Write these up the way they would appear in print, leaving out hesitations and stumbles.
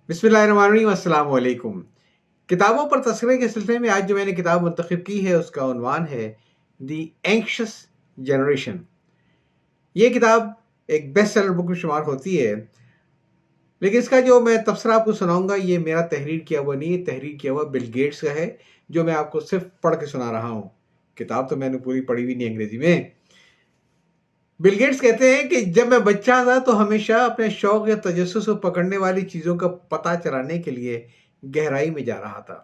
बिस्मिल्लाहिर्रहमानिर्रहीम, अस्सलाम वालेकुम। किताबों पर तस्करे के सिलसिले में आज जो मैंने किताब मुंतखब की है उसका उन्वान है दी एंक्शस जनरेशन। ये किताब एक बेस्ट सेलर बुक में शुमार होती है, लेकिन इसका जो मैं तबसरा आपको सुनाऊंगा ये मेरा तहरीर किया हुआ नहीं है, तहरीर किया हुआ बिल गेट्स का है, जो मैं आपको सिर्फ पढ़ के सुना रहा हूँ। किताब तो मैंने पूरी पढ़ी भी नहीं अंग्रेजी में। बिल गेट्स कहते हैं कि जब मैं बच्चा था तो हमेशा अपने शौक या तजस्सुस को पकड़ने वाली चीज़ों का पता चलाने के लिए गहराई में जा रहा था।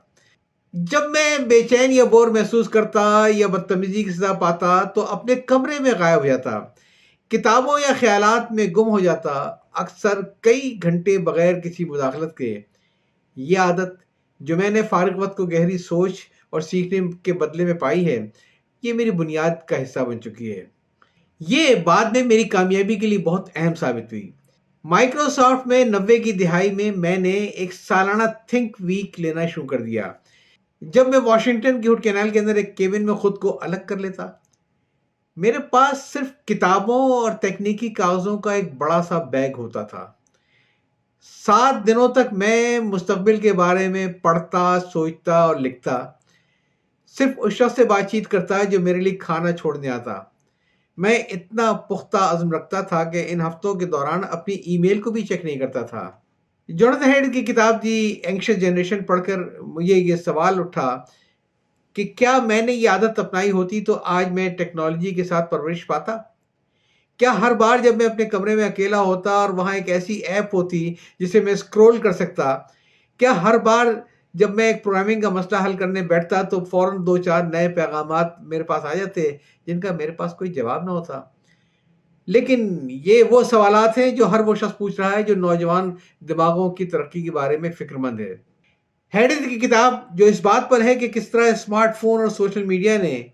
जब मैं बेचैन या बोर महसूस करता या बदतमीजी की सजा पाता तो अपने कमरे में गायब हो जाता, किताबों या ख्यालात में गुम हो जाता, अक्सर कई घंटे बगैर किसी मुदाखलत के। ये आदत जो मैंने फारिग वक्त को गहरी सोच और सीखने के बदले में पाई है, ये मेरी बुनियाद का हिस्सा बन चुकी है। ये बाद में मेरी कामयाबी के लिए बहुत अहम साबित हुई। माइक्रोसॉफ्ट में 90 की दिहाई में मैंने एक सालाना थिंक वीक लेना शुरू कर दिया। जब मैं वॉशिंगटन की हुड कैनाल के अंदर एक केबिन में खुद को अलग कर लेता, मेरे पास सिर्फ किताबों और तकनीकी कागजों का एक बड़ा सा बैग होता था। 7 दिनों तक मैं मुस्तकबिल के बारे में पढ़ता, सोचता और लिखता। सिर्फ उस शख्स से बातचीत करता जो मेरे लिए खाना छोड़ने आता। मैं इतना पुख्ता अज़्म रखता था कि इन हफ्तों के दौरान अपनी ईमेल को भी चेक नहीं करता था। जोनाथन हेड की किताब दी एंग्शियस जनरेशन पढ़कर मुझे ये सवाल उठा कि क्या मैंने ये आदत अपनाई होती तो आज मैं टेक्नोलॉजी के साथ परवरिश पाता? क्या हर बार जब मैं अपने कमरे में अकेला होता और वहाँ एक ऐसी ऐप होती जिसे मैं स्क्रॉल कर सकता? क्या हर बार जब मैं एक प्रोग्रामिंग का मसला हल करने बैठता तो फ़ौरन 2-4 नए पैगामात मेरे पास आ जाते जिनका मेरे पास कोई जवाब ना होता? लेकिन ये वो सवालात हैं जो हर वो शख्स पूछ रहा है जो नौजवान दिमागों की तरक्की के बारे में फ़िक्रमंद है। हेडिस की किताब जो इस बात पर है कि किस तरह स्मार्टफोन और सोशल मीडिया ने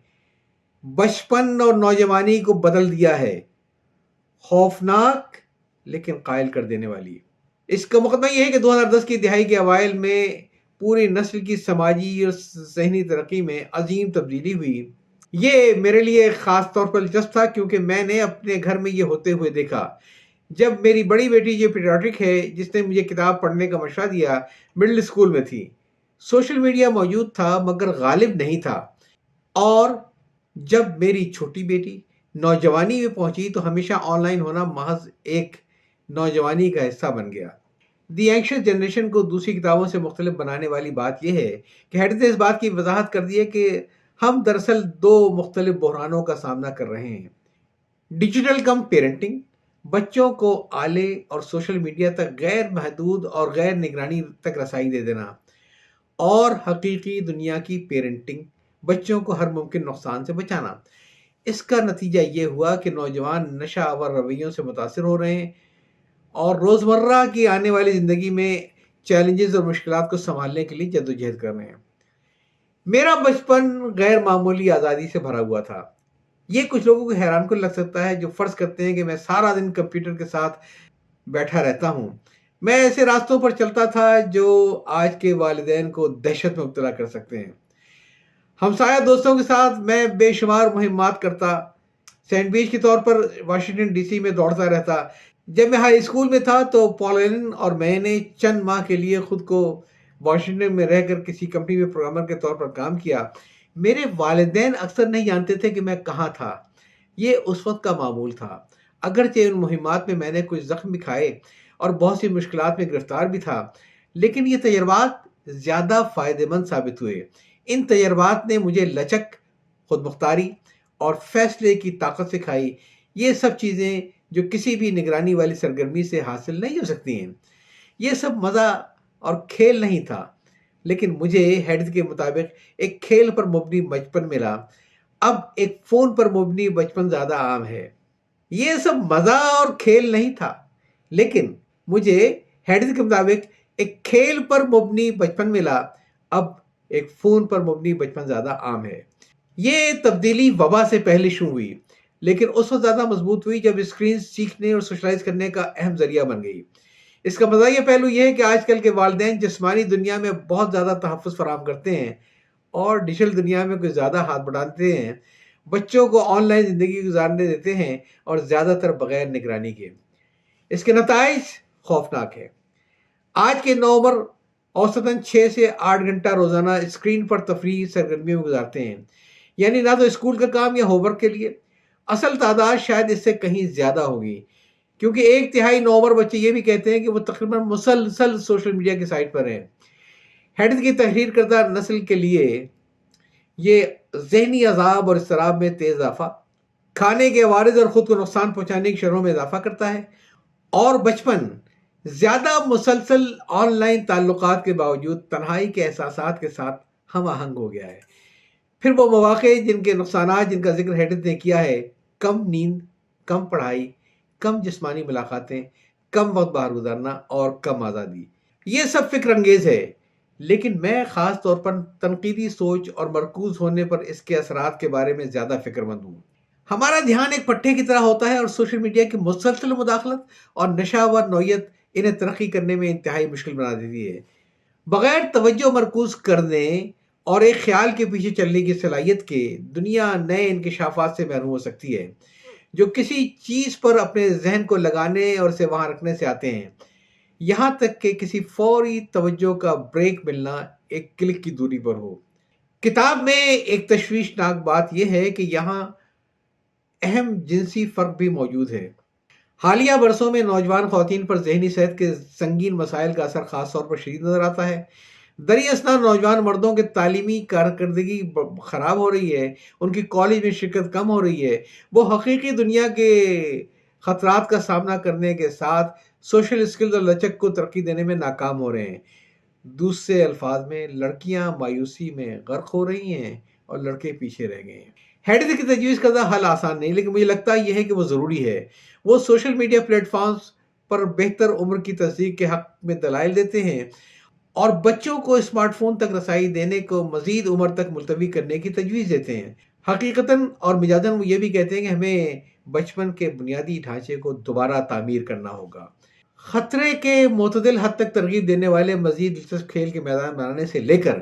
बचपन और नौजवानी को बदल दिया है, खौफनाक लेकिन कायल कर देने वाली। इसका मुकदमा ये है कि 2010 की दिहाई के अवाइल में पूरी नस्ल की समाजी और ज़हनी तरक्की में अजीम तब्दीली हुई। ये मेरे लिए ख़ास तौर पर दिलचस्प था क्योंकि मैंने अपने घर में ये होते हुए देखा। जब मेरी बड़ी बेटी जो पीडियाट्रिक है, जिसने मुझे किताब पढ़ने का मशवरा दिया, मिडिल स्कूल में थी। सोशल मीडिया मौजूद था मगर गालिब नहीं था। और जब मेरी छोटी बेटी नौजवानी में पहुंची तो हमेशा ऑनलाइन होना महज एक नौजवानी का हिस्सा बन गया। दी एंग्शियस जनरेशन को दूसरी किताबों से मुख्तलिफ बनाने वाली बात यह है कि हेड ने इस बात की वजाहत कर दी है कि हम दरअसल 2 मुख्तलिफ बहरानों का सामना कर रहे हैं। डिजिटल कम पेरेंटिंग, बच्चों को आले और सोशल मीडिया तक गैर महदूद और गैर निगरानी तक रसाई दे देना, और हकीकी दुनिया की पेरेंटिंग, बच्चों को हर मुमकिन नुकसान से बचाना। इसका नतीजा ये हुआ कि नौजवान नशा आवर रवैयों से मुतासिर हो रहे हैं और रोज़मर्रा की आने वाली ज़िंदगी में चैलेंजेस और मुश्किलात को संभालने के लिए जद्दोजहद कर रहे हैं। मेरा बचपन गैर मामूली आज़ादी से भरा हुआ था। ये कुछ लोगों को हैरान को लग सकता है जो फ़र्ज़ करते हैं कि मैं सारा दिन कंप्यूटर के साथ बैठा रहता हूँ। मैं ऐसे रास्तों पर चलता था जो आज के वालिदैन को दहशत में मुब्तला कर सकते हैं। हमसाया दोस्तों के साथ मैं बेशुमार मुहिम्मात करता, सैंडविच के तौर पर वाशिंगटन डीसी में दौड़ता रहता। जब मैं हाई स्कूल में था तो पॉल एलन और मैंने चंद माह के लिए खुद को वाशिंगटन में रहकर किसी कंपनी में प्रोग्रामर के तौर पर काम किया। मेरे वालिदैन अक्सर नहीं जानते थे कि मैं कहाँ था। ये उस वक्त का मामूल था। अगरचे उन मुहिम्मात में मैंने कुछ जख्म भी खाए और बहुत सी मुश्किलात में गिरफ्तार भी था, लेकिन ये तजर्बात ज़्यादा फ़ायदेमंद साबित हुए। इन तजर्बात ने मुझे लचक, खुदमुख्तारी और फैसले की ताकत सिखाई। ये सब चीज़ें जो किसी भी निगरानी वाली सरगर्मी से हासिल नहीं हो सकती हैं। ये सब मज़ा और खेल नहीं था, लेकिन मुझे हेड्स के मुताबिक एक खेल पर मुबनी बचपन मिला। अब एक फ़ोन पर मुबनी बचपन ज़्यादा आम है। ये सब मज़ा और खेल नहीं था, लेकिन मुझे हेड्स के मुताबिक एक खेल पर मुबनी बचपन मिला। अब एक फ़ोन पर मुबनी बचपन ज़्यादा आम है। ये तब्दीली वबा से पहले शुरू हुई, लेकिन उस वक्त ज़्यादा मजबूत हुई जब स्क्रीन सीखने और सोशलाइज करने का अहम ज़रिया बन गई। इसका मज़ाहिया पहलू यह है कि आजकल के वालिदैन जिस्मानी दुनिया में बहुत ज़्यादा तहफ़्फ़ुज़ फराहम करते हैं और डिजिटल दुनिया में कुछ ज़्यादा हाथ बढ़ाते हैं। बच्चों को ऑनलाइन ज़िंदगी गुजारने देते हैं और ज़्यादातर बगैर निगरानी के। इसके नताइज खौफनाक है। آج کے نوعمر اوسطاً 6 سے 8 گھنٹہ روزانہ اسکرین پر تفریحی سرگرمیوں میں گزارتے ہیں، یعنی نہ تو اسکول کا کام یا ہوم ورک کے لیے۔ اصل تعداد شاید اس سے کہیں زیادہ ہوگی، کیونکہ 1/3 نوعمر بچے یہ بھی کہتے ہیں کہ وہ تقریباً مسلسل سوشل میڈیا کی سائٹ پر ہیں۔ ہیڈت کی تحریر کردہ نسل کے لیے یہ ذہنی عذاب اور اضطراب میں تیز اضافہ، کھانے کے عوارض اور خود کو نقصان پہنچانے کی شرحوں میں اضافہ کرتا ہے، اور بچپن زیادہ مسلسل آن لائن تعلقات کے باوجود تنہائی کے احساسات کے ساتھ ہم آہنگ ہو گیا ہے۔ پھر وہ مواقع جن کے نقصانات جن کا ذکر ہیڈت نے کیا ہے، کم نیند، کم پڑھائی، کم جسمانی ملاقاتیں، کم وقت باہر گزارنا اور کم آزادی، یہ سب فکر انگیز ہے، لیکن میں خاص طور پر تنقیدی سوچ اور مرکوز ہونے پر اس کے اثرات کے بارے میں زیادہ فکر مند ہوں۔ ہمارا دھیان ایک پٹھے کی طرح ہوتا ہے اور سوشل میڈیا کی مسلسل مداخلت اور نشاور نوعیت انہیں ترقی کرنے میں انتہائی مشکل بنا دیتی ہے۔ بغیر توجہ مرکوز کرنے اور ایک خیال کے پیچھے چلنے کی صلاحیت کے دنیا نئے انکشافات سے محروم ہو سکتی ہے، جو کسی چیز پر اپنے ذہن کو لگانے اور اسے وہاں رکھنے سے آتے ہیں، یہاں تک کہ کسی فوری توجہ کا بریک ملنا ایک کلک کی دوری پر ہو۔ کتاب میں ایک تشویشناک بات یہ ہے کہ یہاں اہم جنسی فرق بھی موجود ہے۔ حالیہ برسوں میں نوجوان خواتین پر ذہنی صحت کے سنگین مسائل کا اثر خاص طور پر شدید نظر آتا ہے۔ دریں اثنا نوجوان مردوں کی تعلیمی کارکردگی خراب ہو رہی ہے، ان کی کالج میں شرکت کم ہو رہی ہے، وہ حقیقی دنیا کے خطرات کا سامنا کرنے کے ساتھ سوشل اسکلز اور لچک کو ترقی دینے میں ناکام ہو رہے ہیں۔ دوسرے الفاظ میں لڑکیاں مایوسی میں غرق ہو رہی ہیں اور لڑکے پیچھے رہ گئے ہیں۔ ہیڈت کی تجویز کردہ حل آسان نہیں، لیکن مجھے لگتا یہ ہے کہ وہ ضروری ہے۔ وہ سوشل میڈیا پلیٹ فارمز پر بہتر عمر کی تصدیق کے حق میں دلائل دیتے ہیں اور بچوں کو اسمارٹ فون تک رسائی دینے کو مزید عمر تک ملتوی کرنے کی تجویز دیتے ہیں۔ حقیقتاً اور مجازاً وہ یہ بھی کہتے ہیں کہ ہمیں بچپن کے بنیادی ڈھانچے کو دوبارہ تعمیر کرنا ہوگا۔ خطرے کے معتدل حد تک ترغیب دینے والے مزید دلچسپ کھیل کے میدان بنانے سے لے کر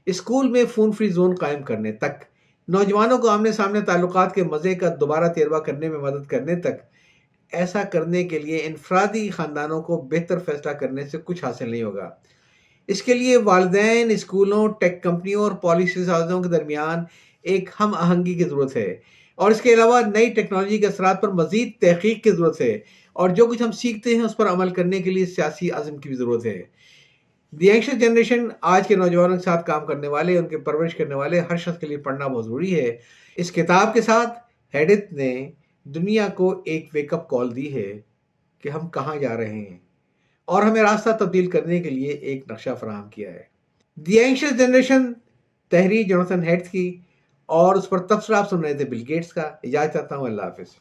اسکول میں فون فری زون قائم کرنے تک، نوجوانوں کو آمنے سامنے تعلقات کے مزے کا دوبارہ تجربہ کرنے میں مدد کرنے تک، ایسا کرنے کے لیے انفرادی خاندانوں کو بہتر فیصلہ کرنے سے کچھ حاصل نہیں ہوگا۔ اس کے لیے والدین، اسکولوں، ٹیک کمپنیوں اور پالیسی سازوں کے درمیان ایک ہم آہنگی کی ضرورت ہے، اور اس کے علاوہ نئی ٹیکنالوجی کے اثرات پر مزید تحقیق کی ضرورت ہے، اور جو کچھ ہم سیکھتے ہیں اس پر عمل کرنے کے لیے سیاسی عزم کی بھی ضرورت ہے۔ دی اینکشس جنریشن آج کے نوجوانوں کے ساتھ کام کرنے والے، ان کے پرورش کرنے والے ہر شخص کے لیے پڑھنا بہت ضروری ہے۔ اس کتاب کے ساتھ ہیڈت نے دنیا کو ایک ویک اپ کال دی ہے کہ ہم کہاں جا رہے ہیں، اور ہمیں راستہ تبدیل کرنے کے لیے ایک نقشہ فراہم کیا ہے۔ دی اینکشس جنریشن تحریر جوناتھن ہیڈت کی، اور اس پر تبصرہ آپ سن رہے تھے بل گیٹس کا۔ اجازت چاہتا ہوں، اللہ حافظ۔